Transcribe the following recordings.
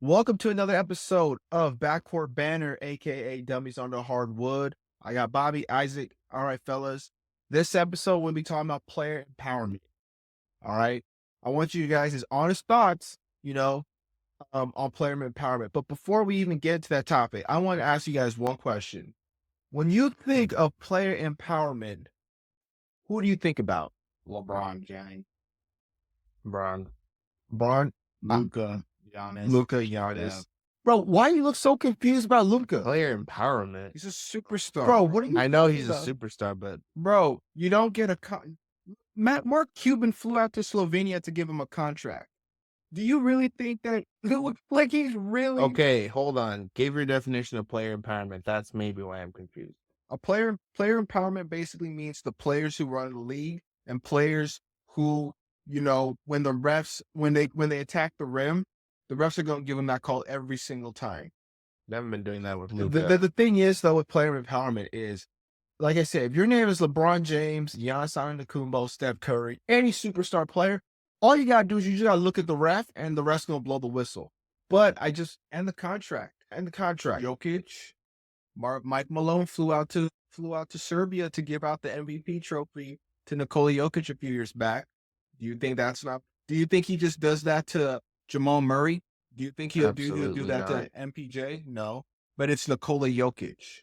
Welcome to another episode of Backcourt Banner, aka Dummies on the Hardwood. I got Bobby, Isaac. All right, fellas. This episode we'll be talking about player empowerment. All right. I want you guys' honest thoughts, on player empowerment. But before we even get to that topic, I want to ask you guys one question. When you think of player empowerment, who do you think about? LeBron James, Bron, Bron, Luka, Giannis. Luka, Giannis. Bro, why you look so confused about Luka? Player empowerment. He's a superstar. Bro, what are you I know he's a talking about? superstar, but Bro, you don't get a Mark Cuban flew out to Slovenia to give him a contract. Do you really think that like he's really okay, hold on. Give your definition of player empowerment. That's maybe why I'm confused. a player empowerment basically means the players who run the league and players who, when they attack the rim, the refs are going to give them that call every single time. They haven't been doing that with The, Luka. the thing is though with player empowerment is, like I said, if your name is LeBron James, Giannis Antetokounmpo, Steph Curry, any superstar player, all you gotta do is you just gotta look at the ref, and the ref's gonna blow the whistle. But and the contract. Jokic, Mike Malone flew out to Serbia to give out the MVP trophy to Nikola Jokic a few years back. Do you think that's not? Do you think he just does that to Jamal Murray? Do you think he'll do Absolutely that not. to MPJ? No, but it's Nikola Jokic.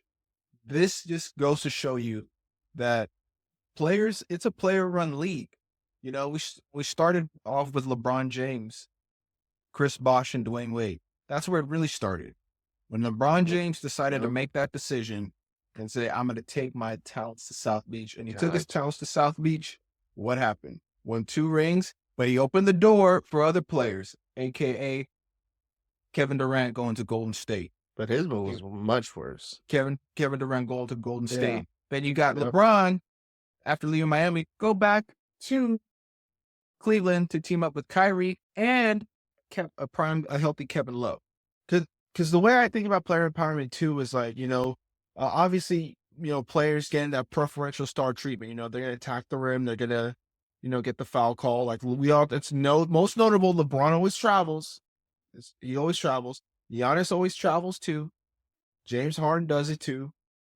This just goes to show you that it's a player-run league. We started off with LeBron James, Chris Bosh, and Dwayne Wade. That's where it really started. When LeBron James decided to make that decision and say, I'm going to take my talents to South Beach, and he took his talents to South Beach, what happened? Won 2 rings, but he opened the door for other players, a.k.a. Kevin Durant going to Golden State. But his move was much worse. Kevin Durant going to Golden Yeah. State. Then you got LeBron, after leaving Miami, go back to Cleveland to team up with Kyrie and a healthy Kevin Love. Because the way I think about player empowerment too is like, obviously, players getting that preferential star treatment. They're gonna attack the rim, they're gonna, get the foul call. Like most notable. LeBron always travels. He always travels. Giannis always travels too. James Harden does it too,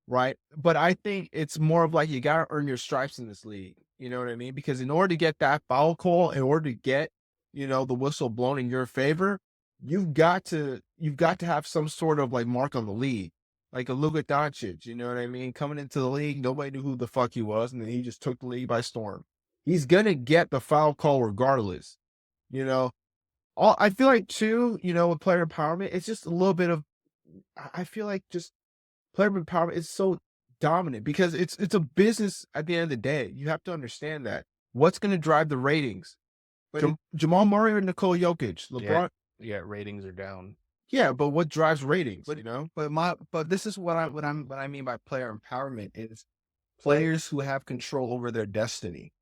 right? But I think it's more of like you gotta earn your stripes in this league. You know what I mean? Because in order to get that foul call, in order to get, the whistle blown in your favor, you've got to have some sort of like mark on the league. Like a Luka Doncic, you know what I mean? Coming into the league, nobody knew who the fuck he was, and then he just took the league by storm. He's gonna get the foul call regardless. I feel like too, with player empowerment, it's just a little bit of, I feel like just player empowerment is so dominant because it's a business at the end of the day. You have to understand that. What's going to drive the ratings? Jamal Murray or Nikola Jokic? LeBron? Yeah, ratings are down. Yeah, but what drives ratings? But this is what I mean by player empowerment is players who have control over their destiny.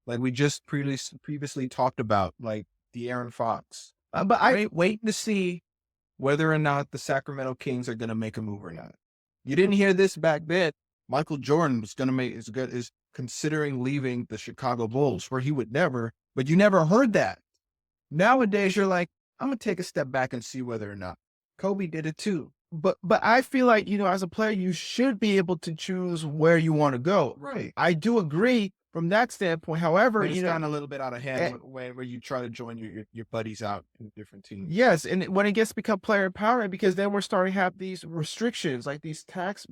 Like we just previously talked about, like De'Aaron Fox. But I wait to see whether or not the Sacramento Kings are going to make a move or not. You didn't hear this back then. Michael Jordan is considering leaving the Chicago Bulls, where he would never, but you never heard that. Nowadays, you're like, I'm going to take a step back and see whether or not. Kobe did it too. But I feel like, as a player, you should be able to choose where you want to go. Right. I do agree from that standpoint. However, But it's gotten a little bit out of hand where you try to join your buddies out in different teams. Yes, and when it gets to become player empowerment, because then we're starting to have these restrictions, like these tax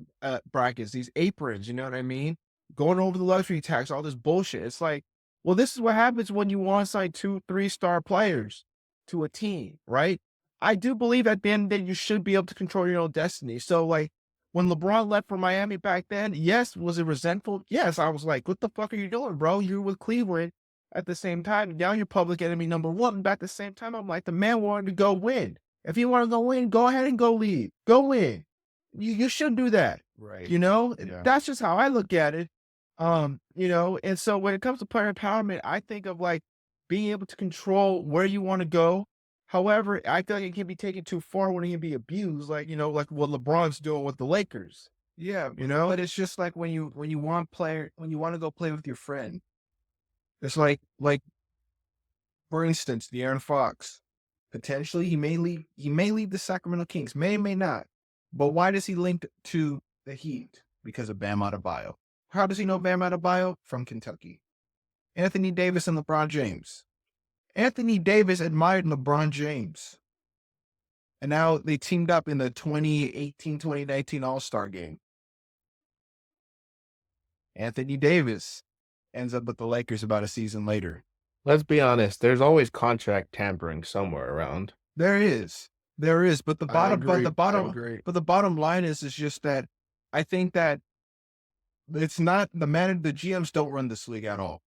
brackets, these aprons, you know what I mean? Going over the luxury tax, all this bullshit. It's like, well, this is what happens when you want like 2-3-star players to a team, right? I do believe at the end that you should be able to control your own destiny. So like when LeBron left for Miami back then, yes, was it resentful? Yes, I was like, what the fuck are you doing, bro? You're with Cleveland at the same time. Now you're public enemy number 1. But at the same time, I'm like, the man wanted to go win. If you want to go win, go ahead and go lead. Go win. You should do that. Right. Yeah. That's just how I look at it. And so when it comes to player empowerment, I think of like being able to control where you want to go. However, I feel like it can be taken too far when it can be abused, like what LeBron's doing with the Lakers. Yeah, but it's just like when you want to go play with your friend. It's like for instance, De'Aaron Fox. Potentially, he may leave. He may leave the Sacramento Kings. May not. But why does he link to the Heat? Because of Bam Adebayo. How does he know Bam Adebayo? From Kentucky. Anthony Davis and LeBron James. Anthony Davis admired LeBron James. And now they teamed up in the 2018-2019 All-Star game. Anthony Davis ends up with the Lakers about a season later. Let's be honest. There's always contract tampering somewhere around. There is, but the bottom, agree. but the bottom line is just that I think that it's not the GMs don't run this league at all.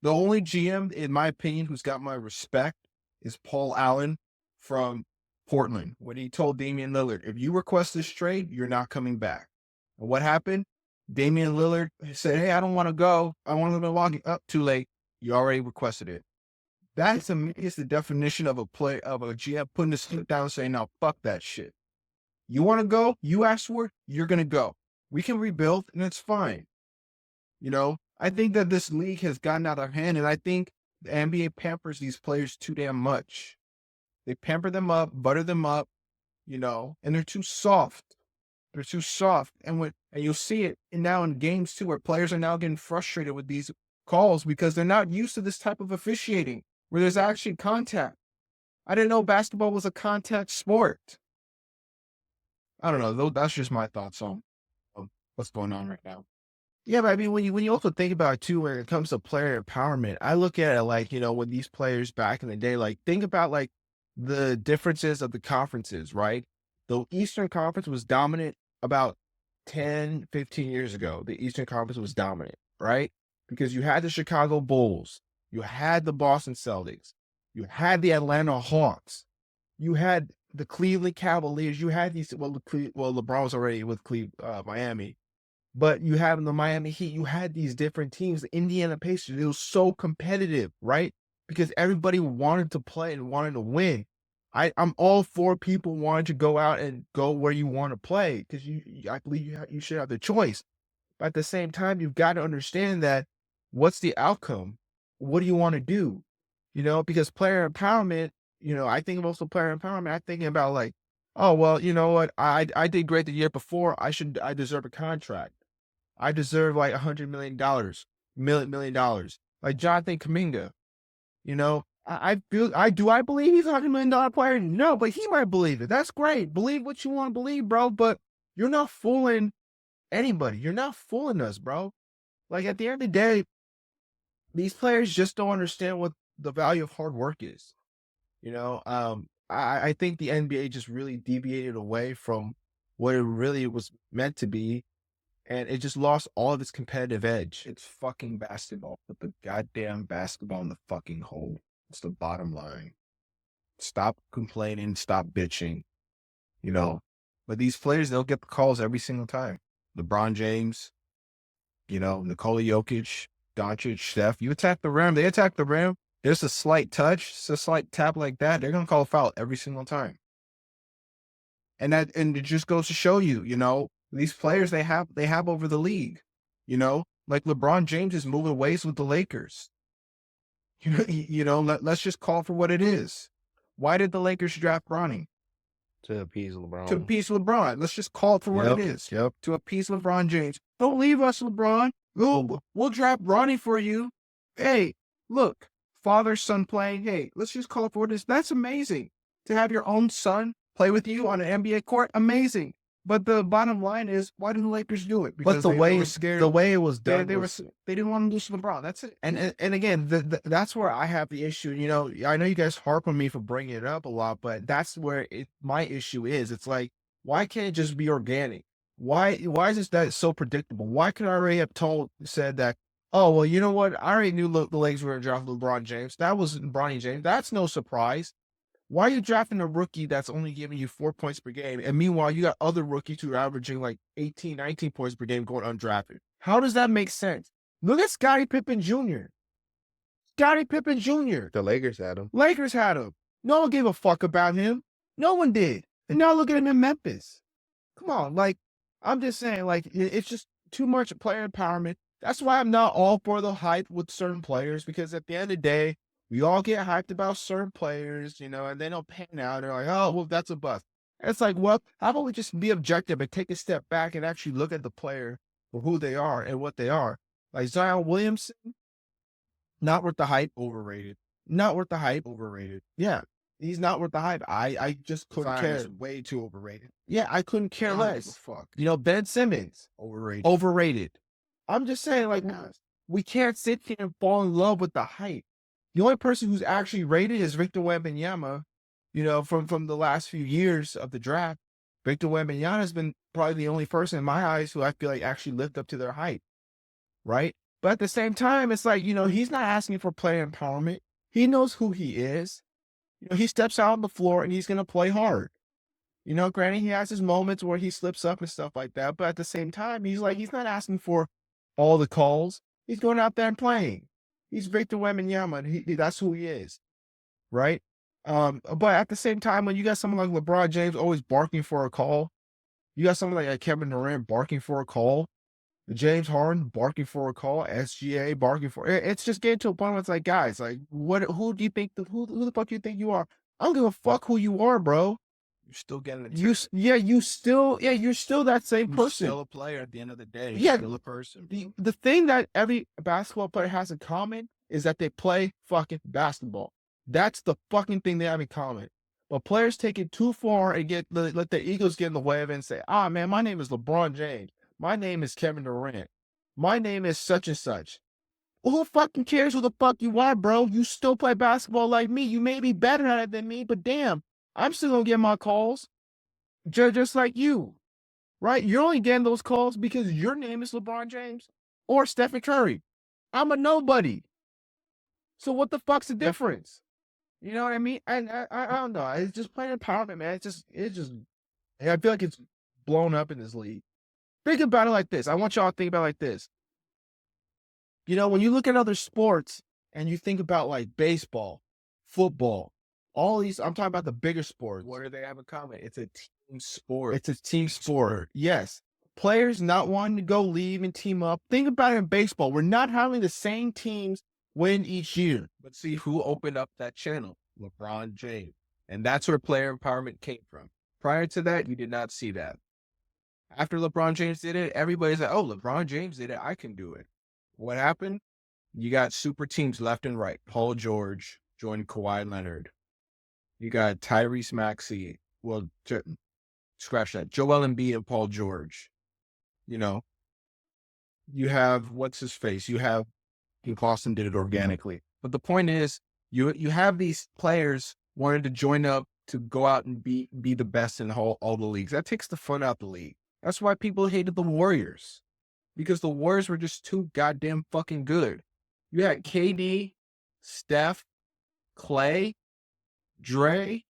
The only GM, in my opinion, who's got my respect is Paul Allen from Portland. When he told Damian Lillard, if you request this trade, you're not coming back. And what happened? Damian Lillard said, hey, I don't want to go. I want to go to Milwaukee. Up too late. You already requested it. That's the definition of a GM putting his foot down and saying, no, fuck that shit. You want to go? You asked for it? You're going to go. We can rebuild and it's fine. You know, I think that this league has gotten out of hand, and I think the NBA pampers these players too damn much. They pamper them up, butter them up, you know, and they're too soft. They're too soft. And you'll see it now in games too, where players are now getting frustrated with these calls because they're not used to this type of officiating where there's actually contact. I didn't know basketball was a contact sport. I don't know. That's just my thoughts on what's going on right now. Yeah, but I mean, when you also think about it too, when it comes to player empowerment, I look at it like, you know, when these players back in the day, like think about like the differences of the conferences, right? The Eastern Conference was dominant about 10, 15 years ago. The Eastern Conference was dominant, right? Because you had the Chicago Bulls, you had the Boston Celtics, you had the Atlanta Hawks, you had the Cleveland Cavaliers, you had these, LeBron was already with Miami. But you have the Miami Heat, you had these different teams, the Indiana Pacers, it was so competitive, right? Because everybody wanted to play and wanted to win. I'm all for people wanting to go out and go where you want to play because I believe you should have the choice. But at the same time, you've got to understand that what's the outcome? What do you want to do? You know, because player empowerment, you know, I think of also player empowerment, I'm thinking about like, oh, well, you know what? I did great the year before. I deserve a contract. I deserve like $100 million, million dollars. Like Jonathan Kuminga, you know, I believe he's a $100 million player? No, but he might believe it. That's great. Believe what you want to believe, bro. But you're not fooling anybody. You're not fooling us, bro. Like at the end of the day, these players just don't understand what the value of hard work is. You know, I think the NBA just really deviated away from what it really was meant to be. And it just lost all of its competitive edge. It's fucking basketball. Put the goddamn basketball in the fucking hole. It's the bottom line. Stop complaining. Stop bitching. You know, but these players, they'll get the calls every single time. LeBron James, you know, Nikola Jokic, Doncic, Steph. You attack the rim. They attack the rim. There's a slight touch. It's a slight tap like that. They're going to call a foul every single time. And it just goes to show you, you know, these players they have over the league, you know, like LeBron James is moving ways with the Lakers. You know, let's just call for what it is. Why did the Lakers draft Bronny? To appease LeBron. To appease LeBron. Let's just call it for what it is. Yep. To appease LeBron James. Don't leave us, LeBron. We'll draft Bronny for you. Hey, look, father-son playing. Hey, let's just call it for what it is. That's amazing. To have your own son play with you on an NBA court, amazing. But the bottom line is, why did the Lakers do it? Because they were scared. The way it was done, they didn't want to lose to LeBron. That's it. And again, that's where I have the issue. You know, I know you guys harp on me for bringing it up a lot, but that's where my issue is. It's like, why can't it just be organic? Why is this that so predictable? Why could I already have said that? Oh well, you know what? I already knew the Lakers were going to draft LeBron James. That was Bronny James. That's no surprise. Why are you drafting a rookie that's only giving you 4 points per game? And meanwhile, you got other rookies who are averaging like 18, 19 points per game going undrafted. How does that make sense? Look at Scottie Pippen Jr. Scottie Pippen Jr. The Lakers had him. Lakers had him. No one gave a fuck about him. No one did. And now look at him in Memphis. Come on. Like, I'm just saying, like, it's just too much player empowerment. That's why I'm not all for the hype with certain players, because at the end of the day, We all get hyped about certain players, you know, and they don't pan out. They're like, oh, well, that's a bust. It's like, well, how about we just be objective and take a step back and actually look at the player for who they are and what they are. Like Zion Williamson, not worth the hype. Overrated. Not worth the hype. Overrated. Yeah, he's not worth the hype. I just couldn't Zion care. is way too overrated. Yeah, I couldn't care I don't give a less. fuck. You know, Ben Simmons, Overrated. overrated. I'm just saying, like, we can't sit here and fall in love with the hype. The only person who's actually rated is Victor Wembanyama, you know, from the last few years of the draft. Victor Wembanyama has been probably the only person in my eyes who I feel like actually lived up to their hype, right? But at the same time, it's like, you know, he's not asking for player empowerment. He knows who he is. You know, he steps out on the floor and he's going to play hard. You know, granted, he has his moments where he slips up and stuff like that. But at the same time, he's not asking for all the calls. He's going out there and playing. He's Victor Wembanyama, and that's who he is, right? But at the same time, when you got someone like LeBron James always barking for a call, you got someone like Kevin Durant barking for a call, James Harden barking for a call, SGA barking for it's just getting to a point where it's like, guys, like, who do you think who the fuck do you think you are? I don't give a fuck who you are, bro. You're still getting it. You're still that same You're person. still a player at the end of the day. Yeah. You're still a person. The thing that every basketball player has in common is that they play fucking basketball. That's the fucking thing they have in common. But players take it too far and let their egos get in the way of it and say, ah, man, my name is LeBron James. My name is Kevin Durant. My name is such and such. Well, who fucking cares who the fuck you are, bro? You still play basketball like me. You may be better at it than me, but damn, I'm still gonna get my calls. Just like you, right? You're only getting those calls because your name is LeBron James or Stephen Curry. I'm a nobody. So what the fuck's the difference? You know what I mean? And I don't know. It's just player empowerment, man. I feel like it's blown up in this league. Think about it like this. I want y'all to think about it like this. You know, when you look at other sports and you think about like baseball, football, all these, I'm talking about the bigger sports. What do they have in common? It's a team sport. It's a team sport. Yes. Players not wanting to go leave and team up. Think about it in baseball. We're not having the same teams win each year. But see who opened up that channel? LeBron James. And that's where player empowerment came from. Prior to that, you did not see that. After LeBron James did it, everybody's like, oh, LeBron James did it. I can do it. What happened? You got super teams left and right. Paul George joined Kawhi Leonard. You got Tyrese Maxey. Well, scratch that. Joel Embiid and Paul George. You know, you have, what's his face? You have, Boston did it organically. But the point is, you have these players wanting to join up to go out and be the best in all the leagues. That takes the fun out the league. That's why people hated the Warriors. Because the Warriors were just too goddamn fucking good. You had KD, Steph, Clay, Dre,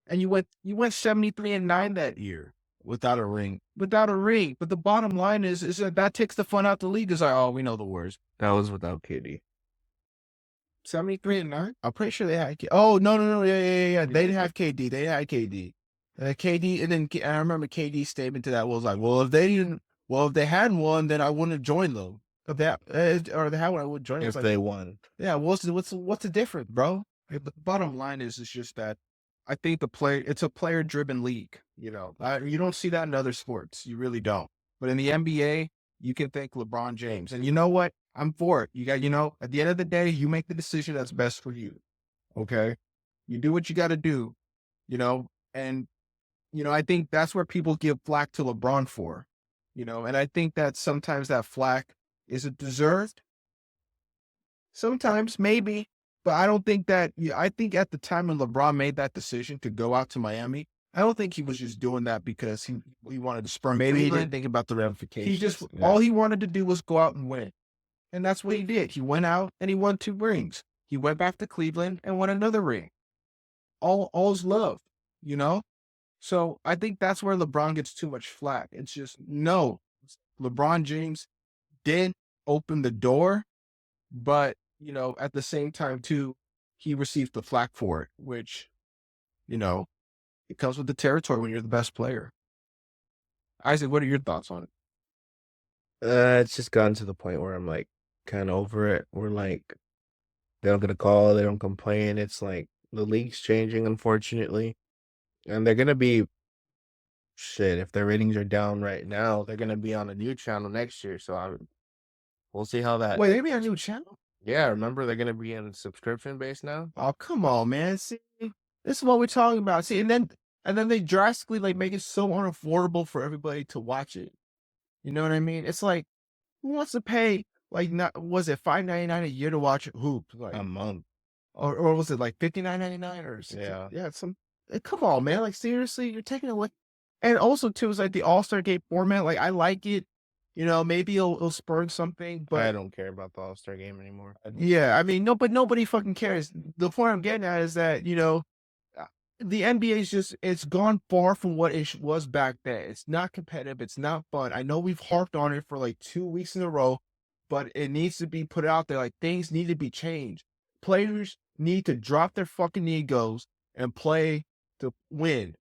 and you went 73-9 that year. Without a ring. But the bottom line is that takes the fun out the league. It's like, oh, we know the Warriors. That was without KD. 73-9? I'm pretty sure they had KD. Oh, no. Yeah. They didn't have KD. They had KD. KD, and then I remember KD's statement to that was like, well, if they hadn't won, then I wouldn't have joined them. If they had one, I would join them. If they won. Yeah, what's the difference, bro? The bottom line is just that I think it's a player-driven league. You know, you don't see that in other sports. You really don't. But in the NBA, you can thank LeBron James. And you know what? I'm for it. You got, at the end of the day, you make the decision that's best for you. Okay? You do what you got to do, and, I think that's where people give flack to LeBron for, and I think that sometimes that flack, is it deserved? Sometimes, maybe. But I don't think that, I think at the time when LeBron made that decision to go out to Miami, I don't think he was just doing that because he wanted to spur. Maybe he didn't think about the ramifications. All he wanted to do was go out and win. And that's what he did. He went out and he won 2 rings. He went back to Cleveland and won another ring. All's love, So I think that's where LeBron gets too much flack. It's just, no, LeBron James did open the door, but, at the same time too, he received the flack for it, which, it comes with the territory when you're the best player. Isaac, what are your thoughts on it? It's just gotten to the point where I'm like kind of over it. We're like, They don't get a call. They don't complain. It's like the league's changing, unfortunately, and they're gonna be shit. If their ratings are down right now, they're gonna be on a new channel next year. So we'll see how that. Wait, they be on a new channel? Yeah, remember they're gonna be in subscription base now. Oh, come on, man. See, this is what we're talking about. See, and then they drastically like make it so unaffordable for everybody to watch it. You know what I mean? It's like, who wants to pay like not was it $5.99 a year to watch hoops? Like A month. or was it like $59.99 or Yeah. yeah, some come on, man. Like seriously, you're taking away. And also too, it's like the All-Star Game format. Like I like it. You know, maybe it'll spur something, but I don't care about the All-Star game anymore. yeah, I mean, no, but nobody fucking cares. The point I'm getting at is that, uh, the NBA is just, it's gone far from what it was back then. It's not competitive. It's not fun. I know we've harped on it for like 2 weeks in a row, but it needs to be put out there. Like things need to be changed. Players need to drop their fucking egos and play to win,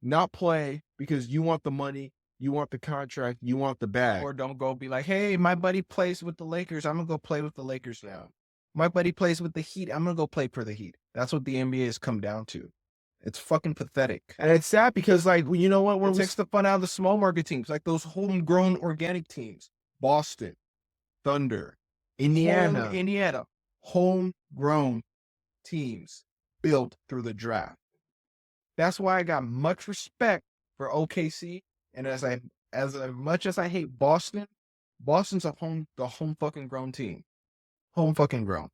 not play because you want the money. You want the contract, you want the bag. Or don't go be like, hey, my buddy plays with the Lakers. I'm going to go play with the Lakers now. My buddy plays with the Heat. I'm going to go play for the Heat. That's what the NBA has come down to. It's fucking pathetic. And it's sad because, like, you know what? It takes the fun out of the small market teams, like those homegrown organic teams. Boston, Thunder, Indiana. Homegrown teams built through the draft. That's why I got much respect for OKC. And as much as I hate Boston, Boston's the home fucking grown team. Home fucking grown.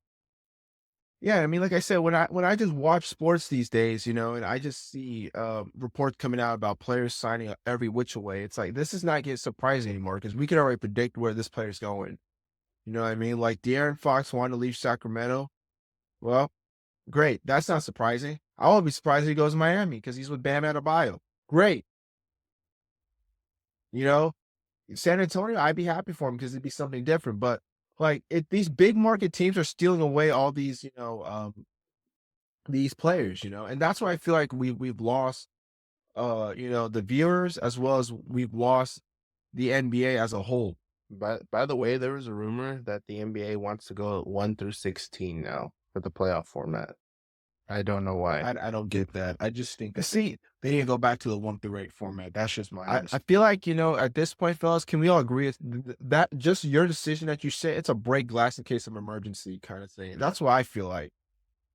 Yeah, I mean, like I said, when I just watch sports these days, and I just see reports coming out about players signing every which way, it's like this is not getting surprising anymore because we can already predict where this player's going. You know what I mean? Like De'Aaron Fox wanted to leave Sacramento. Well, great. That's not surprising. I won't be surprised if he goes to Miami because he's with Bam Adebayo. Great. San Antonio, I'd be happy for him because it'd be something different. But like, these big market teams are stealing away all these, these players, and that's why I feel like we've lost, the viewers as well as we've lost the NBA as a whole. By the way, there was a rumor that the NBA wants to go 1 through 16 now for the playoff format. I don't know why. I don't get that. I just think they need to go back to the 1 through 8 format. That's just my. I feel like at this point, fellas, can we all agree that just your decision that you said it's a break glass in case of emergency kind of thing. That's what I feel like.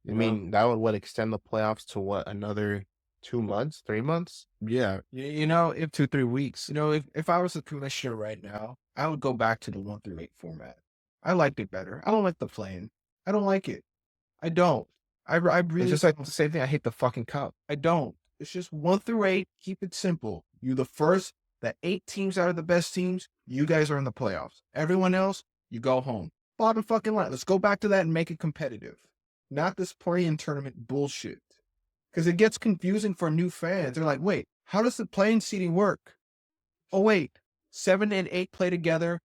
I mean, that would extend the playoffs to what, another 2 months, 3 months? Yeah, if 2-3 weeks. If I was a commissioner right now, I would go back to the 1 through 8 format. I liked it better. I don't like the playing. I don't like it. I don't. I really it's just like the same thing. I hate the fucking cup. I don't. It's just 1 through 8. Keep it simple. You the first. The 8 teams out of the best teams. You guys are in the playoffs. Everyone else, you go home. Bottom fucking line. Let's go back to that and make it competitive. Not this play-in tournament bullshit. Because it gets confusing for new fans. They're like, wait, how does the play-in seeding work? Oh wait, 7 and 8 play together.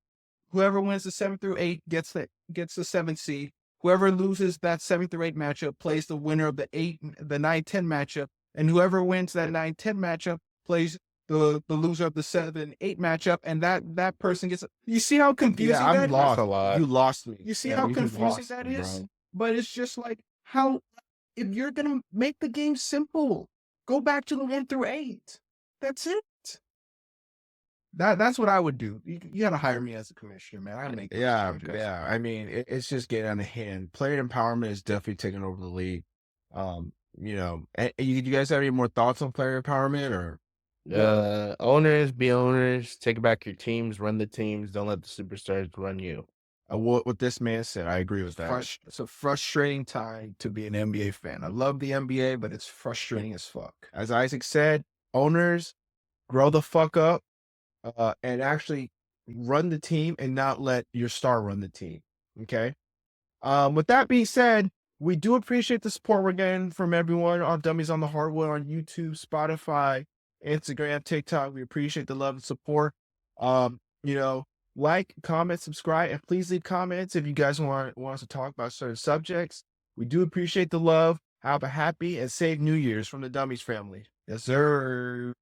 Whoever wins the 7 through 8 gets the 7th seed. Whoever loses that 7 through 8 matchup plays the winner of the 9-10 matchup, and whoever wins that 9-10 matchup plays the loser of the 7-8 matchup, and that person gets. You see how confusing that is? Lost a lot. You lost me. You see how confusing that is? Bro. But it's just like how if you're gonna make the game simple, go back to the 1 through 8. That's it. That's what I would do. You gotta hire me as a commissioner, man. I make yeah. I mean, it's just getting out of hand. Player empowerment is definitely taking over the league. You guys have any more thoughts on player empowerment or? Owners, be owners. Take back your teams. Run the teams. Don't let the superstars run you. What this man said, I agree with that. It's a frustrating time to be an NBA fan. I love the NBA, but it's frustrating as fuck. As Isaac said, owners, grow the fuck up. And actually run the team and not let your star run the team. Okay. With that being said, we do appreciate the support we're getting from everyone on Dummies on the Hardwood on YouTube, Spotify, Instagram, TikTok. We appreciate the love and support. Like, comment, subscribe, and please leave comments if you guys want us to talk about certain subjects. We do appreciate the love. Have a happy and safe New Year's from the Dummies family. Yes, sir.